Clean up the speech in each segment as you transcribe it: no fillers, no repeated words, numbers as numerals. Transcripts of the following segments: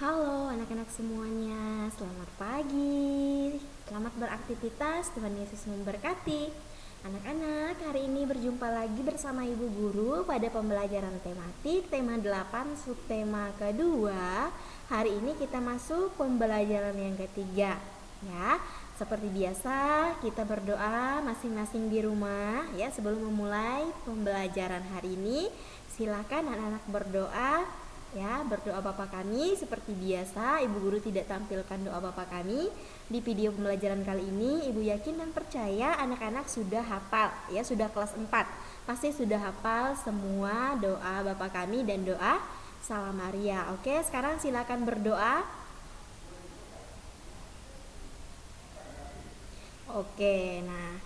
Halo anak-anak semuanya, selamat pagi. Selamat beraktivitas, Tuhan Yesus memberkati. Anak-anak, hari ini berjumpa lagi bersama Ibu Guru pada pembelajaran tematik tema 8 subtema kedua. Hari ini kita masuk pembelajaran yang ketiga. Ya, seperti biasa kita berdoa masing-masing di rumah ya sebelum memulai pembelajaran hari ini. Silakan anak-anak berdoa. Ya, berdoa Bapa kami seperti biasa. Ibu Guru tidak tampilkan doa Bapa kami di video pembelajaran kali ini. Ibu yakin dan percaya anak-anak sudah hafal ya, sudah kelas 4. Pasti sudah hafal semua doa Bapa kami dan doa Salam Maria. Oke, sekarang silakan berdoa. Oke, nah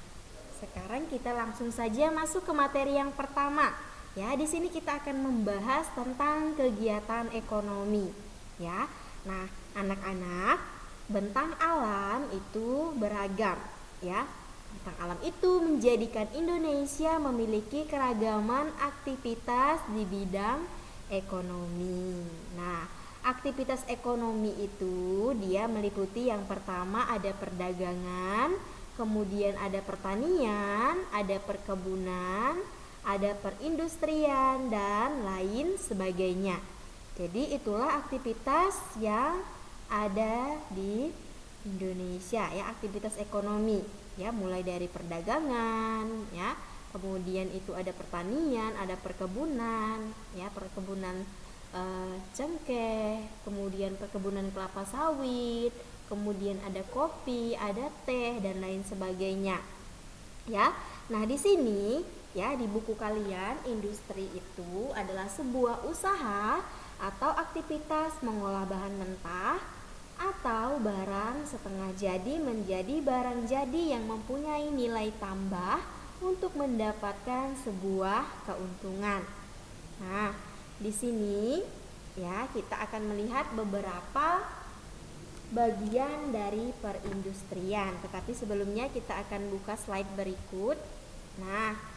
sekarang kita langsung saja masuk ke materi yang pertama. Ya, di sini kita akan membahas tentang kegiatan ekonomi. Ya, nah anak-anak, bentang alam itu beragam. Ya, bentang alam itu menjadikan Indonesia memiliki keragaman aktivitas di bidang ekonomi. Nah, aktivitas ekonomi itu dia meliputi yang pertama ada perdagangan, kemudian ada pertanian, ada perkebunan, ada perindustrian dan lain sebagainya. Jadi itulah aktivitas yang ada di Indonesia ya, aktivitas ekonomi ya, mulai dari perdagangan ya, kemudian itu ada pertanian, ada perkebunan ya, perkebunan cengkeh, kemudian perkebunan kelapa sawit, kemudian ada kopi, ada teh dan lain sebagainya. Ya. Nah, di sini ya di buku kalian, industri itu adalah sebuah usaha atau aktivitas mengolah bahan mentah atau barang setengah jadi menjadi barang jadi yang mempunyai nilai tambah untuk mendapatkan sebuah keuntungan. Nah, di sini ya kita akan melihat beberapa bagian dari perindustrian. Tetapi sebelumnya kita akan buka slide berikut. Nah,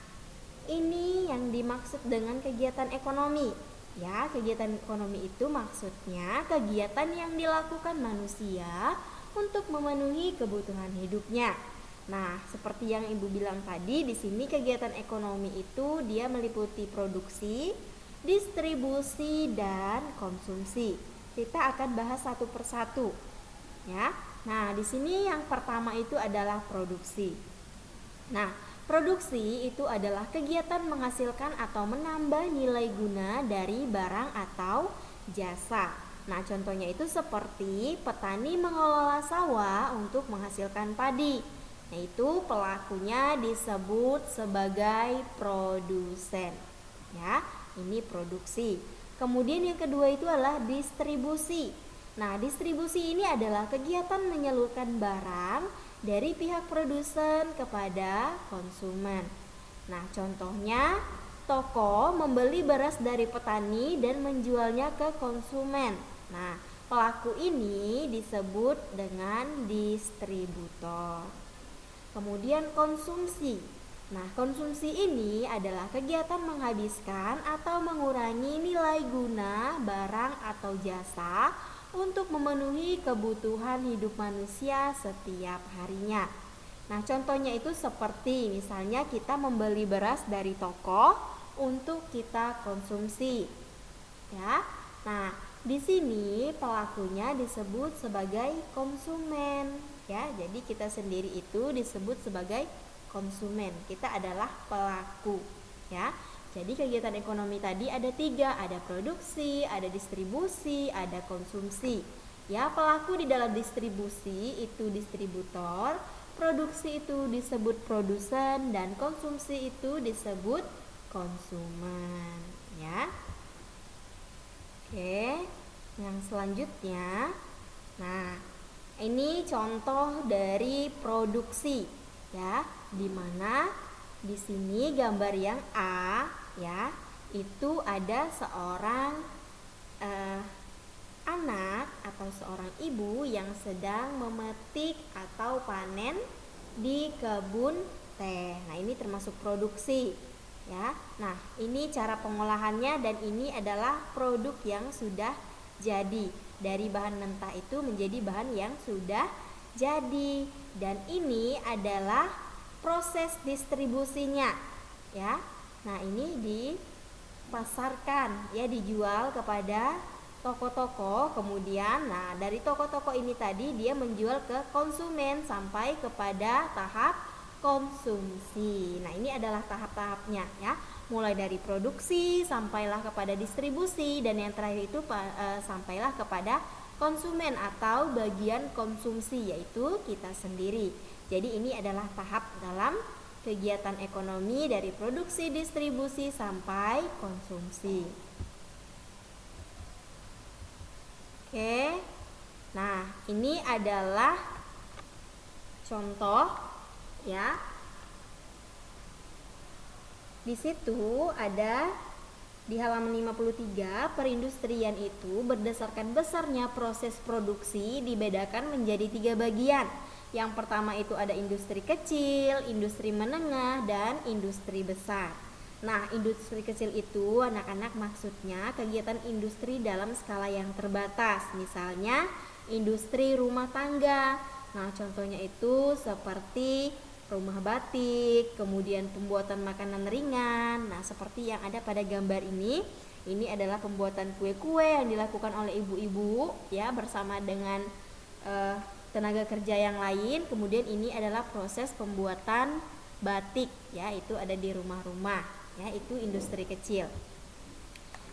ini yang dimaksud dengan kegiatan ekonomi. Ya, kegiatan ekonomi itu maksudnya kegiatan yang dilakukan manusia untuk memenuhi kebutuhan hidupnya. Nah, seperti yang Ibu bilang tadi, di sini kegiatan ekonomi itu dia meliputi produksi, distribusi, dan konsumsi. Kita akan bahas satu persatu. Ya. Nah, di sini yang pertama itu adalah produksi. Nah, produksi itu adalah kegiatan menghasilkan atau menambah nilai guna dari barang atau jasa. Nah, contohnya itu seperti petani mengelola sawah untuk menghasilkan padi. Nah, itu pelakunya disebut sebagai produsen. Ya, ini produksi. Kemudian yang kedua itu adalah distribusi. Nah, distribusi ini adalah kegiatan menyalurkan barang dari pihak produsen kepada konsumen. Nah, contohnya toko membeli beras dari petani dan menjualnya ke konsumen. Nah, pelaku ini disebut dengan distributor. Kemudian konsumsi. Nah, konsumsi ini adalah kegiatan menghabiskan atau mengurangi nilai guna barang atau jasa untuk memenuhi kebutuhan hidup manusia setiap harinya. Nah, contohnya itu seperti misalnya kita membeli beras dari toko untuk kita konsumsi. Ya. Nah, di sini pelakunya disebut sebagai konsumen, ya. Jadi kita sendiri itu disebut sebagai konsumen. Kita adalah pelaku, ya. Jadi kegiatan ekonomi tadi ada 3, ada produksi, ada distribusi, ada konsumsi. Ya, pelaku di dalam distribusi itu distributor, produksi itu disebut produsen, dan konsumsi itu disebut konsumen. Ya. Oke, yang selanjutnya, nah ini contoh dari produksi, ya, dimana di sini gambar yang A ya, itu ada seorang anak atau seorang ibu yang sedang memetik atau panen di kebun teh. Nah, ini termasuk produksi ya. Nah, ini cara pengolahannya dan ini adalah produk yang sudah jadi. Dari bahan mentah itu menjadi bahan yang sudah jadi. Dan ini adalah proses distribusinya, ya. Nah, ini dipasarkan, ya, dijual kepada toko-toko. Kemudian, nah, dari toko-toko ini tadi dia menjual ke konsumen sampai kepada tahap konsumsi. Nah, ini adalah tahap-tahapnya, ya. Mulai dari produksi sampailah kepada distribusi, dan yang terakhir itu sampailah kepada konsumen atau bagian konsumsi, yaitu kita sendiri. Jadi ini adalah tahap dalam kegiatan ekonomi dari produksi, distribusi sampai konsumsi. Oke. Nah, ini adalah contoh, ya. Di situ ada di halaman 53, perindustrian itu berdasarkan besarnya proses produksi dibedakan menjadi 3 bagian. Yang pertama itu ada industri kecil, industri menengah, dan industri besar. Nah, industri kecil itu anak-anak maksudnya kegiatan industri dalam skala yang terbatas. Misalnya industri rumah tangga. Nah, contohnya itu seperti rumah batik, kemudian pembuatan makanan ringan. Nah, seperti yang ada pada gambar ini adalah pembuatan kue-kue yang dilakukan oleh ibu-ibu, ya, bersama dengan tenaga kerja yang lain. Kemudian ini adalah proses pembuatan batik, ya, itu ada di rumah-rumah, ya, itu industri kecil.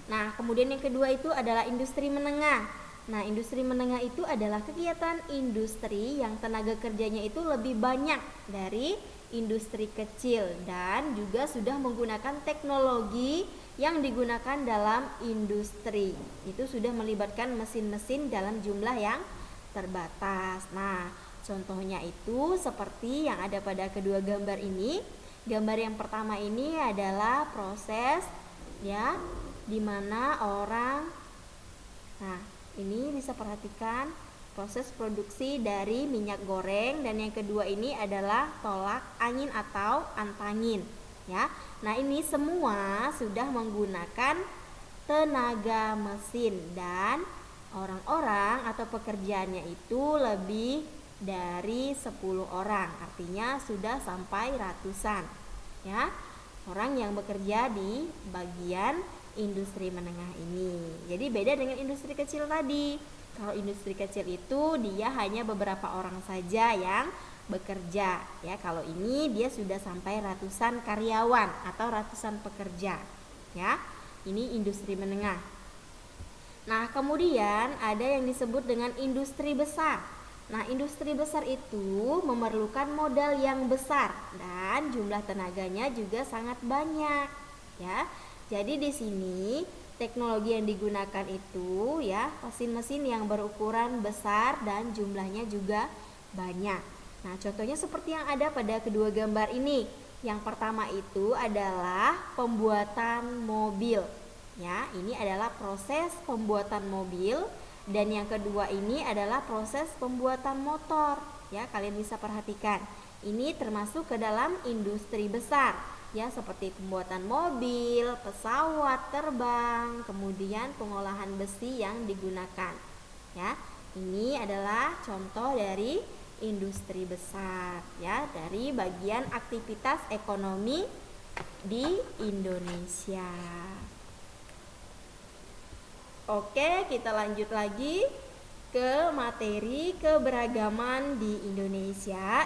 Nah, kemudian yang kedua itu adalah industri menengah. Nah, industri menengah itu adalah kegiatan industri yang tenaga kerjanya itu lebih banyak dari industri kecil dan juga sudah menggunakan teknologi yang digunakan dalam industri. Itu sudah melibatkan mesin-mesin dalam jumlah yang terbatas. Nah, contohnya itu seperti yang ada pada kedua gambar ini. Gambar yang pertama ini adalah proses, ya, di mana orang, nah, ini bisa perhatikan proses produksi dari minyak goreng, dan yang kedua ini adalah tolak angin atau antangin, ya. Nah, ini semua sudah menggunakan tenaga mesin dan orang-orang atau pekerjaannya itu lebih dari 10 orang. Artinya sudah sampai ratusan, ya, orang yang bekerja di bagian industri menengah ini. Jadi beda dengan industri kecil tadi. Kalau industri kecil itu dia hanya beberapa orang saja yang bekerja, ya. Kalau ini dia sudah sampai ratusan karyawan atau ratusan pekerja, ya. Ini industri menengah. Nah, kemudian ada yang disebut dengan industri besar. Nah, industri besar itu memerlukan modal yang besar dan jumlah tenaganya juga sangat banyak, ya. Jadi di sini teknologi yang digunakan itu, ya, mesin-mesin yang berukuran besar dan jumlahnya juga banyak. Nah, contohnya seperti yang ada pada kedua gambar ini. Yang pertama itu adalah pembuatan mobil, ya. Ini adalah proses pembuatan mobil, dan yang kedua ini adalah proses pembuatan motor, ya. Kalian bisa perhatikan. Ini termasuk ke dalam industri besar, ya, seperti pembuatan mobil, pesawat terbang, kemudian pengolahan besi yang digunakan, ya. Ini adalah contoh dari industri besar, ya, dari bagian aktivitas ekonomi di Indonesia. Oke, kita lanjut lagi ke materi keberagaman di Indonesia.